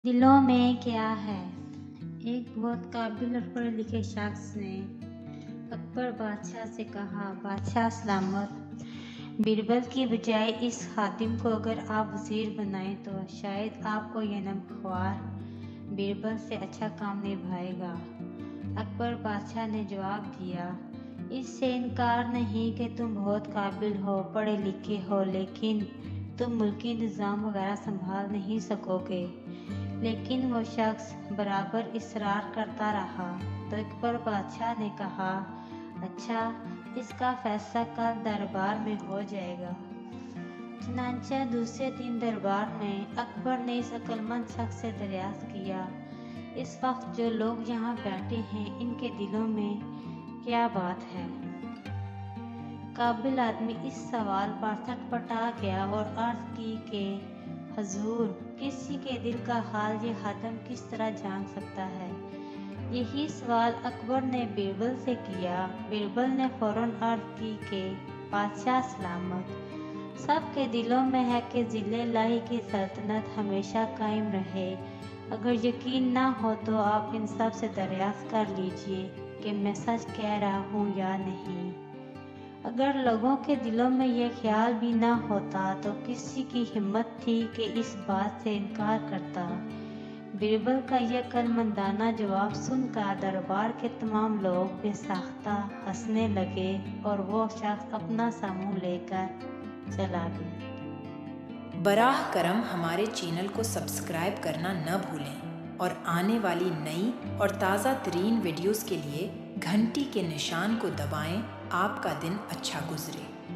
دلوں میں کیا ہے؟ ایک بہت قابل اور پڑھے لکھے شخص نے اکبر بادشاہ سے کہا، بادشاہ سلامت، بیربل کی بجائے اس خادم کو اگر آپ وزیر بنائیں تو شاید آپ کو یہ نمخوار بیربل سے اچھا کام نبھائے گا۔ اکبر بادشاہ نے جواب دیا، اس سے انکار نہیں کہ تم بہت قابل ہو، پڑھے لکھے ہو، لیکن تم ملکی نظام وغیرہ سنبھال نہیں سکو گے۔ لیکن وہ شخص برابر اصرار کرتا رہا تو اکبر بادشاہ نے کہا، اچھا، اس کا فیصلہ کل دربار میں ہو جائے گا۔ چنانچہ دوسرے دن دربار میں اکبر نے اس عقلمند شخص سے دریافت کیا، اس وقت جو لوگ یہاں بیٹھے ہیں ان کے دلوں میں کیا بات ہے؟ قابل آدمی اس سوال پر سٹپٹا گیا اور عرض کی کہ حضور، کسی کے دل کا حال یہ خادم کس طرح جان سکتا ہے؟ یہی سوال اکبر نے بیربل سے کیا۔ بیربل نے فوراً عرض کی کہ بادشاہ سلامت، سب کے دلوں میں ہے کہ ذل الہی کی سلطنت ہمیشہ قائم رہے۔ اگر یقین نہ ہو تو آپ ان سب سے دریافت کر لیجئے کہ میں سچ کہہ رہا ہوں یا نہیں۔ اگر لوگوں کے دلوں میں یہ خیال بھی نہ ہوتا تو کسی کی ہمت تھی کہ اس بات سے انکار کرتا؟ بیربل کا یہ عقلمندانہ جواب سن کر دربار کے تمام لوگ بے ساختہ ہنسنے لگے اور وہ شخص اپنا سا منہ لے کر چلا گیا۔ براہ کرم ہمارے چینل کو سبسکرائب کرنا نہ بھولیں اور آنے والی نئی اور تازہ ترین ویڈیوز کے لیے گھنٹی کے نشان کو دبائیں۔ آپ کا دن اچھا گزرے۔